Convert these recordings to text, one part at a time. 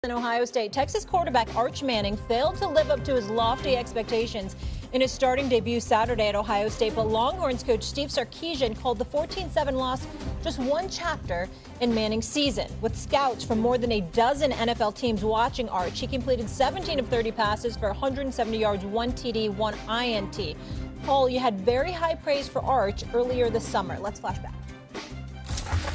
In Ohio State, Texas quarterback Arch Manning failed to live up to his lofty expectations in his starting debut Saturday at Ohio State, but Longhorns coach Steve Sarkisian called the 14-7 loss just one chapter in Manning's season. With scouts from more than a dozen NFL teams watching Arch, he completed 17 of 30 passes for 170 yards, 1 TD, 1 INT. Paul, you had very high praise for Arch earlier this summer. Let's flash back.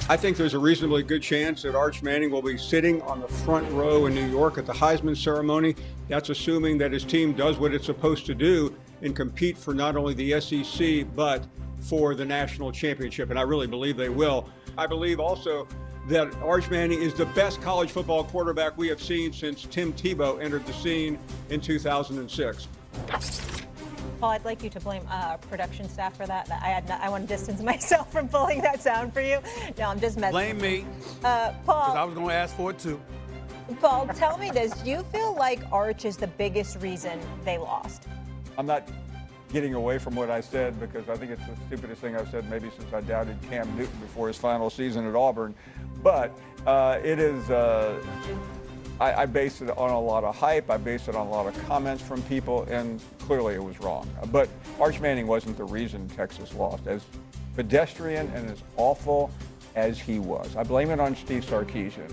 I think there's a reasonably good chance that Arch Manning will be sitting on the front row in New York at the Heisman ceremony. That's assuming that his team does what it's supposed to do and compete for not only the SEC, but for the national championship. And I really believe they will. I believe also that Arch Manning is the best college football quarterback we have seen since Tim Tebow entered the scene in 2006. Paul, I'd like you to blame production staff for that. I want to distance myself from pulling that sound for you. No, I'm just messing. Blame me. Paul, because I was going to ask for it too. Paul, tell me this. Do you feel like Arch is the biggest reason they lost? I'm not getting away from what I said because I think it's the stupidest thing I've said maybe since I doubted Cam Newton before his final season at Auburn. But it is... I based it on a lot of hype. I based it on a lot of comments from people, and clearly it was wrong. But Arch Manning wasn't the reason Texas lost. As pedestrian and as awful as he was, I blame it on Steve Sarkisian.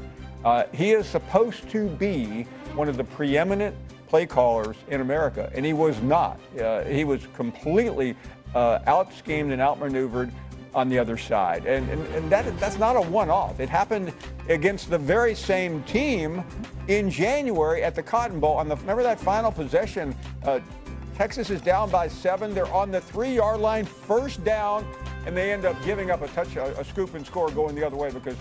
He is supposed to be one of the preeminent play callers in America, and he was not. He was completely out-schemed and outmaneuvered on the other side. And that's not a one-off. It happened against the very same team in January at the Cotton Bowl. Remember that final possession? Texas is down by 7. They're on the 3-yard line, first down, and they end up giving up a scoop and score going the other way because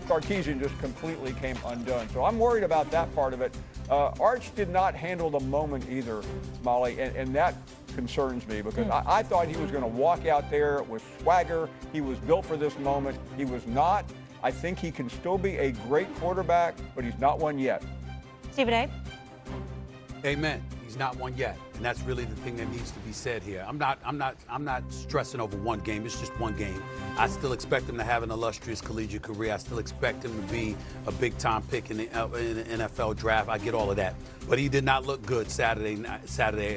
Sarkisian just completely came undone. So I'm worried about that part of it. Arch did not handle the moment either, Molly, and that concerns me because I thought he was going to walk out there with swagger. He was built for this moment. He was not. I think he can still be a great quarterback, but he's not one yet. Stephen A. Amen. He's not one yet. And that's really the thing that needs to be said here. I'm not stressing over one game. It's just one game. I still expect him to have an illustrious collegiate career. I still expect him to be a big-time pick in the NFL draft. I get all of that. But he did not look good Saturday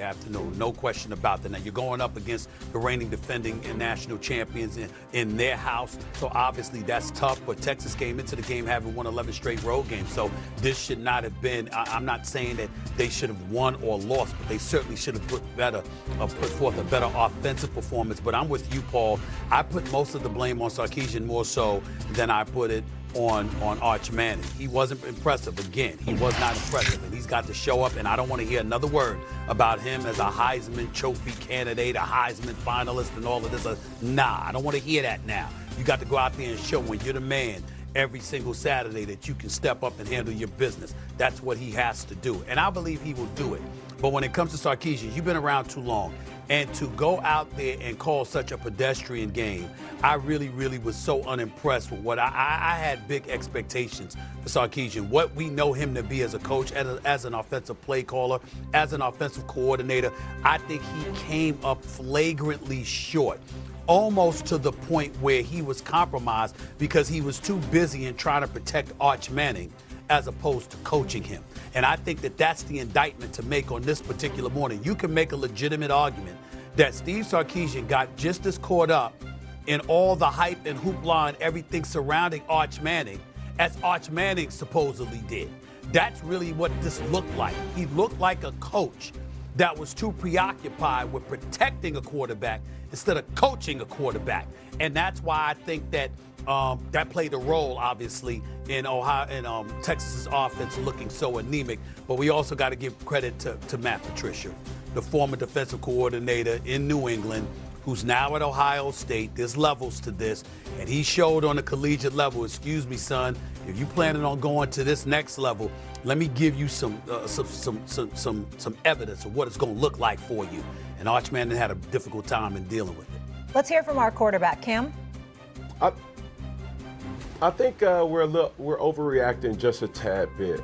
afternoon. No question about that. Now, you're going up against the reigning defending and national champions in their house. So, obviously, that's tough. But Texas came into the game having won 11 straight road games. So, this should not have been, I'm not saying that they should have won or lost, but they certainly should have put forth a better offensive performance. But I'm with you, Paul. I put most of the blame on Sarkisian more so than I put it on Arch Manning. He wasn't impressive. Again, he was not impressive, and he's got to show up, and I don't want to hear another word about him as a Heisman Trophy candidate, a Heisman finalist, and all of this. Nah, I don't want to hear that now. You got to go out there and show when you're the man every single Saturday that you can step up and handle your business. That's what he has to do, and I believe he will do it. But when it comes to Sarkisian, you've been around too long. And to go out there and call such a pedestrian game, I really, really was so unimpressed with what I had big expectations for Sarkisian. What we know him to be as a coach, as an offensive play caller, as an offensive coordinator, I think he came up flagrantly short. Almost to the point where he was compromised because he was too busy in trying to protect Arch Manning as opposed to coaching him. And I think that that's the indictment to make on this particular morning. You can make a legitimate argument that Steve Sarkisian got just as caught up in all the hype and hoopla and everything surrounding Arch Manning as Arch Manning supposedly did. That's really what this looked like. He looked like a coach that was too preoccupied with protecting a quarterback instead of coaching a quarterback. And that's why I think that that played a role, obviously, in Ohio and Texas's offense looking so anemic. But we also got to give credit to Matt Patricia, the former defensive coordinator in New England, who's now at Ohio State. There's levels to this, and he showed on the collegiate level, excuse me, son, if you planning on going to this next level, let me give you some evidence of what it's going to look like for you. And Arch Manning had a difficult time in dealing with it. Let's hear from our quarterback, Cam. I think we're overreacting just a tad bit.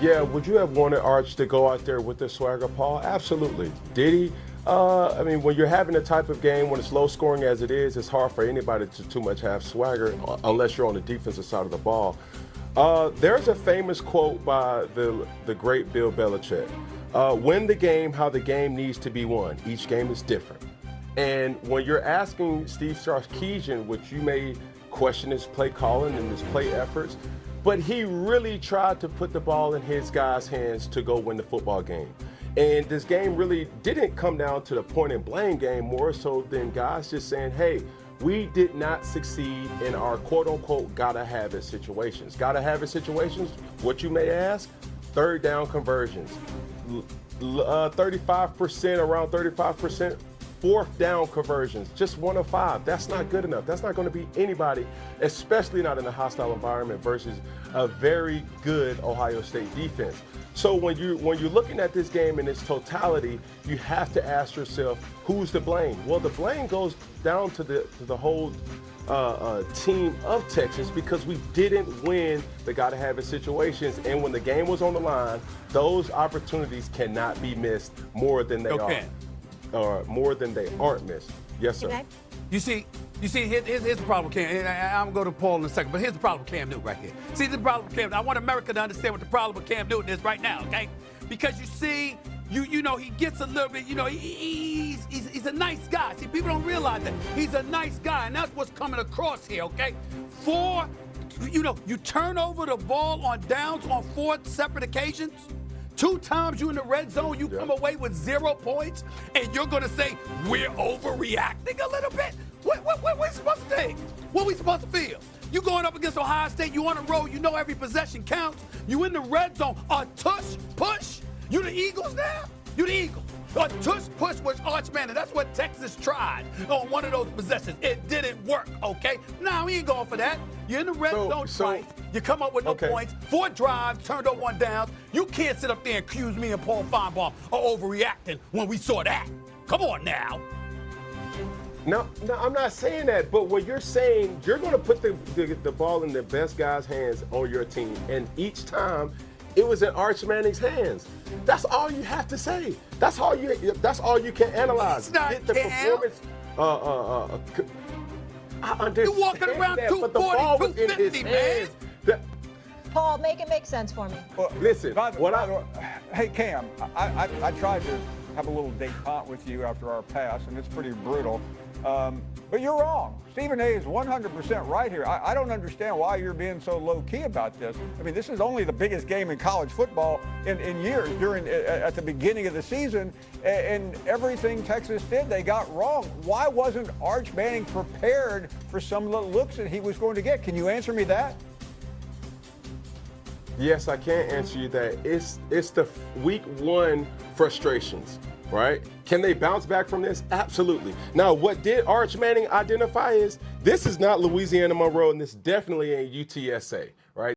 Yeah, would you have wanted Arch to go out there with the swagger, Paul? Absolutely. Did he? I mean, when you're having a type of game, when it's low scoring as it is, it's hard for anybody to too much have swagger unless you're on the defensive side of the ball. There's a famous quote by the great Bill Belichick. Win the game how the game needs to be won. Each game is different. And when you're asking Steve Sarkisian, which you may question his play calling and his play efforts, but he really tried to put the ball in his guys' hands to go win the football game. And this game really didn't come down to the point and blame game, more so than guys just saying, hey, we did not succeed in our quote-unquote gotta-have-it situations. Gotta-have-it situations, what you may ask, third down conversions. 35%, around 35%, fourth down conversions, just 1 of 5. That's not good enough. That's not going to beat anybody, especially not in a hostile environment versus a very good Ohio State defense. So when you're looking at this game in its totality, you have to ask yourself, who's to blame? Well, the blame goes down to the whole team of Texas, because we didn't win the gotta-have-it situations. And when the game was on the line, those opportunities cannot be missed more than they are. Or more than they aren't missed. Yes, sir. Okay. You see, here's the problem, Cam. I'm going to Paul in a second, but here's the problem with Cam Newton right here. See, the problem with Cam Newton. I want America to understand what the problem with Cam Newton is right now, okay? Because you see, you know, he gets a little bit, you know, he's a nice guy. See, people don't realize that. He's a nice guy, and that's what's coming across here, okay? You turn over the ball on downs on 4 separate occasions. 2 times you in the red zone, you come away with 0 points, and you're going to say, we're overreacting a little bit? What we supposed to think? What we supposed to feel? You going up against Ohio State, you on the road, you know every possession counts. You in the red zone, a tush push. You the Eagles now? You the Eagles. A tush push was Arch Manning. That's what Texas tried on one of those possessions. It didn't work, okay? Now we ain't going for that. You're in the red zone twice. You come up with no points. 4 drives, turned over 1 down. You can't sit up there and accuse me and Paul Feinbaum of overreacting when we saw that. Come on now. No, I'm not saying that. But when you're saying you're going to put the ball in the best guy's hands on your team, and each time it was in Arch Manning's hands. That's all you have to say. That's all you can analyze. It's not the performance. I understand. You're walking around that, but the ball was in his 240, hands. Paul, make it make sense for me. Well, listen, hey, Cam, I tried to have a little détente with you after our pass, and it's pretty brutal. But you're wrong. Stephen A is 100% right here. I don't understand why you're being so low-key about this. I mean, this is only the biggest game in college football in years at the beginning of the season, and everything Texas did, they got wrong. Why wasn't Arch Manning prepared for some of the looks that he was going to get? Can you answer me that? Yes, I can answer you that. It's the week 1 frustrations, right? Can they bounce back from this? Absolutely. Now, what did Arch Manning identify is this is not Louisiana Monroe, and this definitely ain't UTSA, right?